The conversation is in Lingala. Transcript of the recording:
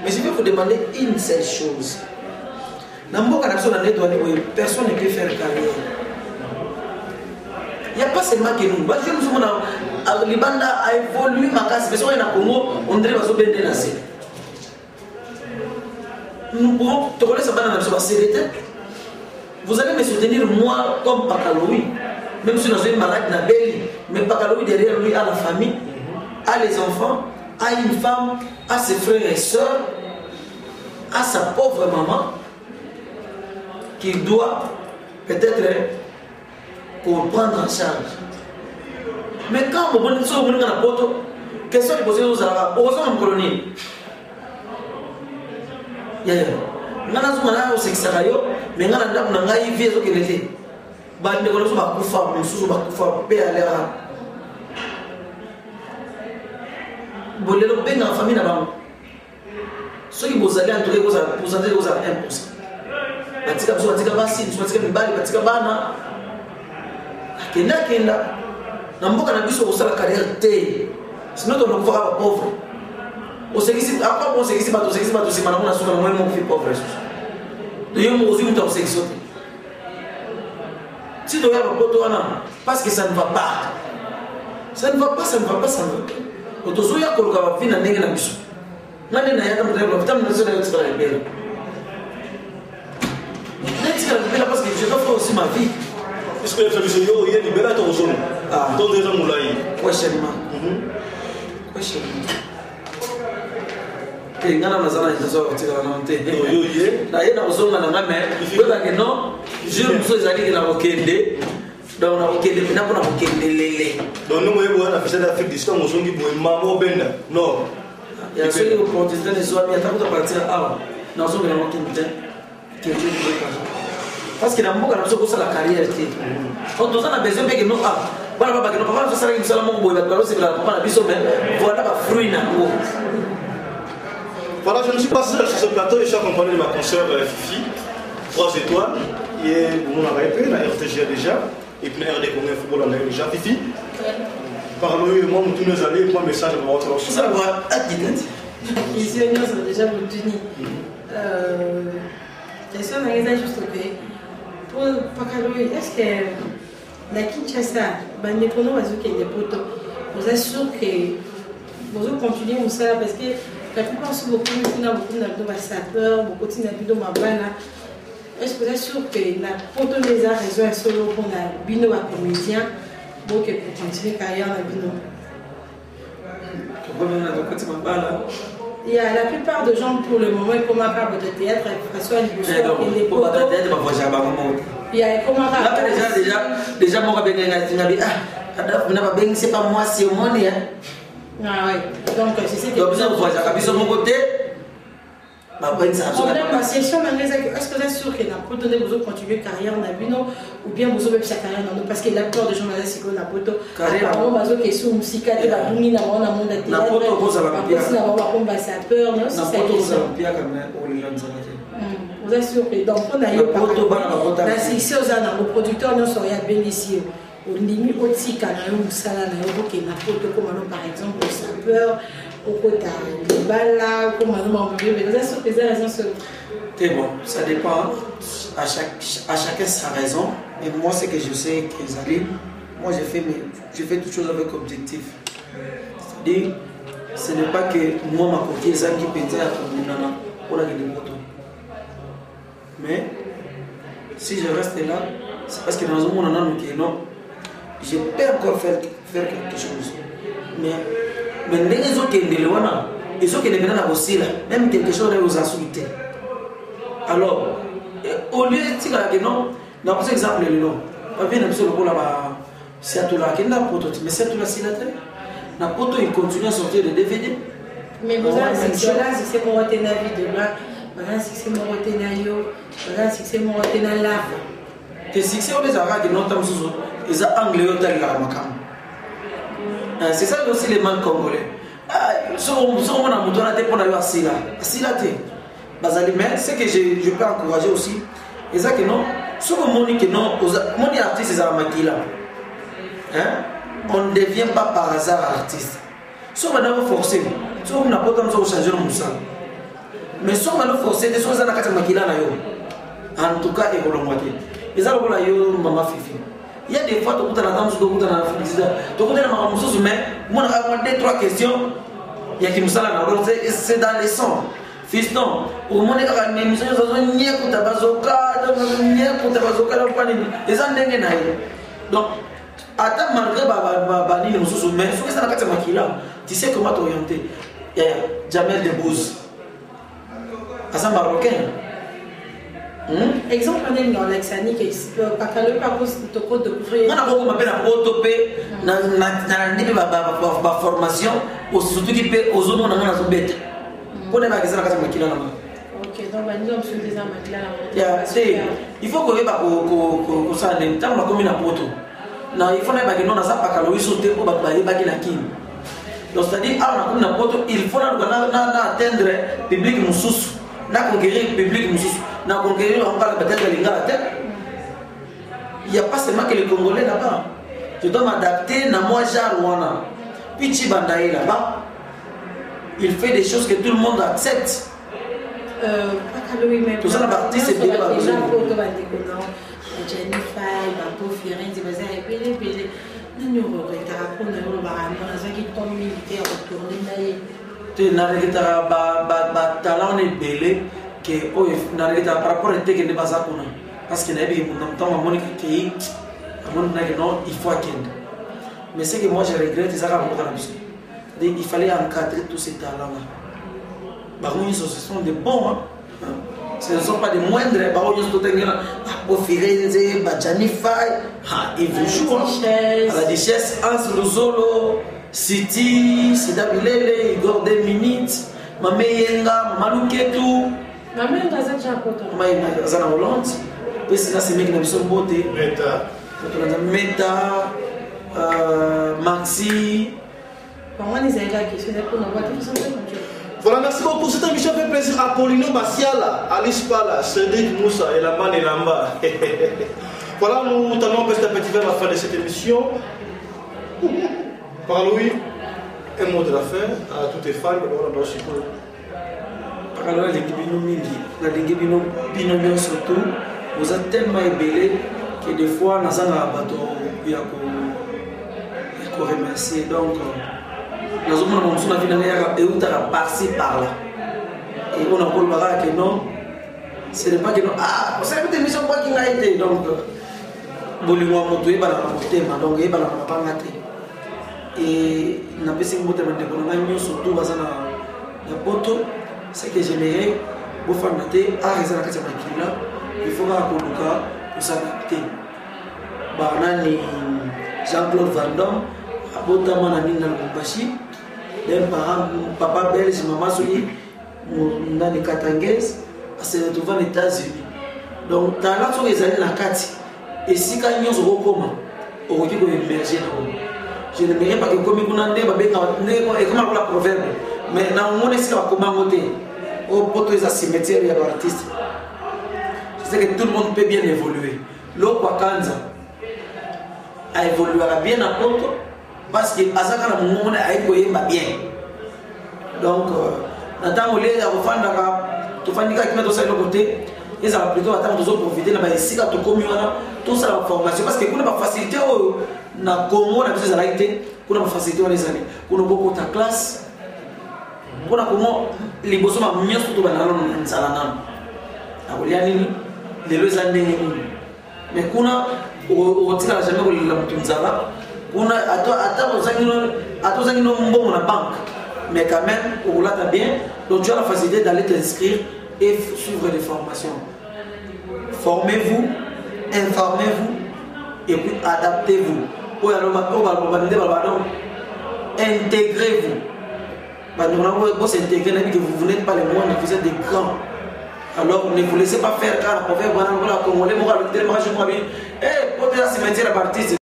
Mais je vais vous demander une seule chose. Personne ne peut faire carrière. Il n'y a pas seulement que nous. Les bandes a évolué, ma casse, mais on a Congo, on dirait que c'est bien assez. Nous pouvons te connaître ça. Vous allez me soutenir moi comme Pakaloui. Même si nous sommes malades, mais Pakaloui derrière lui a la famille, a les enfants, a une femme, a ses frères et sœurs, a sa pauvre maman qu'il doit peut-être prendre en charge. Mais quand vous venez sur une poto, question de poser aux Arabes, aux hommes colonies. Ngana zuma au sexarayo, mais ngana ndaku na ngai vie zo kelete. Ba ndeko zo ba kufa, mususu ba kufa pe alera. Bolelo benga famille na bango. Soki bozali entouré vous pourcentage vous à 1%. Batika biso batika basi, biso batika mibali, batika bana. Kenda na mboka na biso osala carrière te. Sinon on va pas pauvre. On sait qu'ici, après on sait qu'ici, c'est maintenant on a souvent moins mon fils pauvre. D'ailleurs, moi aussi, on sait que si tu regardes le poteau, parce que ça ne va pas. Ça ne va pas. Quand tu as qu'on va finir à la mission. Parce que je dois faire aussi ma vie. Est-ce que les familles il y a des belles attentions? Dans des gens moulay. Questionnement. Ngana mazana itazo tika na nte na yena uzonga na ngame beba ke no jure mso zali na okende donc na okende na kuna okende lele donc nous moyo na fisa d'Afrique du Sud mosongi boy mamo benda non ya soli opportunité ne soit bien takuta partir à na uzonga na okende que tu veux pas parce que na mboka na soko sala carrière te on doit na besoin que no bana baba que no papa sala ki sala mo boy ba ko c'est la papa na biso mais voilà ba fruit na ko. Voilà, je me suis passé sur ce plateau et je suis accompagné de ma consoeur Fifi, 3 étoiles, qui est mon RTP, la RTG déjà, et puis la RD Congo Football en a déjà. Fifi, parlez moi, tous nos alliés, moi, message pour votre lancement. Ça va, les unions sont déjà obtenues. Question d'arriver juste au pays. Pour Pakaloui, est-ce que la Kinshasa, les pronos va qu'il y a des poteaux, vous assure que vous continuez comme ça parce que la plupart sont beaucoup de sapeurs, beaucoup de mabana. Est-ce que vous êtes sûr que la poto des arts raison solo pour la bino à comédien pour que pour continuer carrière la bino? Il y a la plupart de gens pour le moment comment faire de théâtre avec François Libousson et les potos. Il y a comment déjà moi c'est pas moi c'est moi. Ah oui, donc c'est ce que vous avez de mon côté. Est-ce que vous êtes sûr que la poto vous continuer carrière na bino ou bien vous avez sa carrière non parce que la plupart des gens c'est que la poto carrière on va dire que sous musique et la buni na monde na théâtre la poto vous avez bien na va combat sa peur non c'est ça vous avez bien quand même pour les gens vous êtes sûr que donc on a eu poto na si aux ana au producteur non sont ya bénéficier au limite aussi quand on sala na yo que na poto comme par exemple sa peur au côté de bala comme on mais vous êtes sûr que les raisons sont c'est bon ça dépend à chacun sa raison et moi c'est que je sais que Zali moi je fais toutes choses avec objectif c'est-à-dire ce n'est pas que moi ma côté Zali qui peut être pour la moto mais si je reste là c'est parce que dans un monde non je peux encore faire quelque chose mais les autres qui sont qui ne aussi là même quelque chose de vous insulter alors au lieu de dire non dans par exemple le nom on vient de pour la c'est tout là qui n'a prototype mais c'est tout là c'est là la poto il continue à sortir de DVD mais vous avez c'est là c'est mon retenir la vie de là voilà c'est mon retenir yo voilà c'est mon retenir là que si c'est on les arrête de non temps sous ils ont anglais au tel là macam c'est ça aussi les mal congolais si on a monté la tête pour aller à Sila mais c'est que je peux encourager aussi et ça que non si on monte que non mon artiste c'est Amakila on ne devient pas par hasard artiste si on va d'abord forcer si on n'a pas tant de changer le moussa mais si on a forcé des choses à la carte maquilla en tout cas et pour le moitié ils ont la yo maman fifi il y a des fois tu as la dame tu as la félicité tu as la maman mususu mais moi on a 2-3 questions il y a qui nous sala donc c'est dans les sons fiston au monde ka ni mususu zo nye kutabazoka donc pas ni les ans ndenge na yo donc attends malgré baba ni mususu mais ce que ça la carte maquilla tu sais comment t'orienter il y a Jamel Debbouze Hassan Marocain. Exemple, on est dans l'exani qui est pas calé par cause de code de couvrir. On a beaucoup m'appelle à autopé na formation au surtout qui peut aux zones où on a une bête. Pour les magasins à Makila là. Ok, donc nous sommes sur des Makila. Il faut que ko ça ne tant la commune à poto. Na il faut na bagino na ça pas calé sauter pour bailler bagina kin. Donc c'est-à-dire on a poto il faut na atteindre public mususu. Na conquérir public mususu. Na conquérir on parle peut-être de l'ingala tête. Il n'y a pas seulement que les Congolais là-bas. Je dois m'adapter na moi Rwanda. Pichi Bandaï là-bas. Il fait des choses que tout le monde accepte. Tout ça la partie c'est bien là. Déjà pour que Jennifer, Babo Firenze, bazar epele pele. Nous regrettons pour nous barano, ça qui tombe militaire retourner naïe. Tu n'as pas talent et belé que n'a pas par rapport à tes que ne pas ça qu'on a parce que n'a pas mon temps à mon qui à mon non il faut qu'il mais c'est que moi je regrette ça quand on il fallait encadrer tous ces talents là bah oui ce sont des bons hein ce ne sont pas des moindres bah oui tout est là au Firenze Jennifer ils vous jouent à la Duchesse Hans Luzolo City Sida Bilele Igor 2 minutes Mame Yenga Maluketu Mame Yenga za chapoto Mame Yenga za na Hollande pesi na semeki na biso mbote Meta Maxi Voilà, merci beaucoup pour cette émission. Fait plaisir à Paulino Massiala, Alice Pala, Cédric Moussa et la Man et Lamba. Voilà, nous tenons petit à petit vers la fin de cette émission. Par Louis, un mot de la fin à tous les fans. Voilà, par les Guibino Mingi, la Guibino Binomio surtout, vous êtes tellement ébélés que des fois, nous avons un bateau pour remercier. Donc, nous avons une vie et par-ci par-là. Et on a dit que non, ce n'est pas que non. Ah, vous savez que l'émission qui a été. Donc, vous avez dit que donc il et n'a pas essayé de me surtout dans la poto. C'est que j'aimerais vous faire noter à raison de la il faut pour s'adapter. Banani Jean-Claude Van Damme, Abotama Nani Nalumbashi, les parents, papa belge, maman Souli, Nani Katanguez, se retrouver aux États-Unis. Donc, dans la chose, ils allaient la carte. Et si quand ils ont recommandé, on va émerger. Je n'aimerais pas que comme on a et comment la proverbe, mais dans le monde, c'est comment voter. Au poteau, ils ont cimetière, il y a l'artiste. Je sais que tout le monde peut bien évoluer. L'eau Kwakanza a évolué bien à Poto parce que Azaka na monde a évolué bien. Donc, dans le lieu où tu fais des qui mettent au côté, ils ont plutôt attendre de profiter de ici quand tu communes tout ça la formation parce que pour la facilité na Congo na besoin d'arrêter pour la facilité les années. Pour beaucoup ta classe pour la comment les besoins ma mieux surtout dans la salana. Abulia nini les deux années mais kuna otika jamais ko la mtunzala kuna ato zangino mbongo na banque mais quand même au là bien donc tu as la facilité d'aller t'inscrire et suivre des formations. Formez-vous, informez-vous et puis adaptez-vous. Intégrez-vous. Vous s'intégrer, vous n'êtes pas les moindres, vous êtes des grands. Alors ne vous laissez pas faire car pour faire voilà Congolais, moi je crois bien. Eh, pour faire cimetière à partir,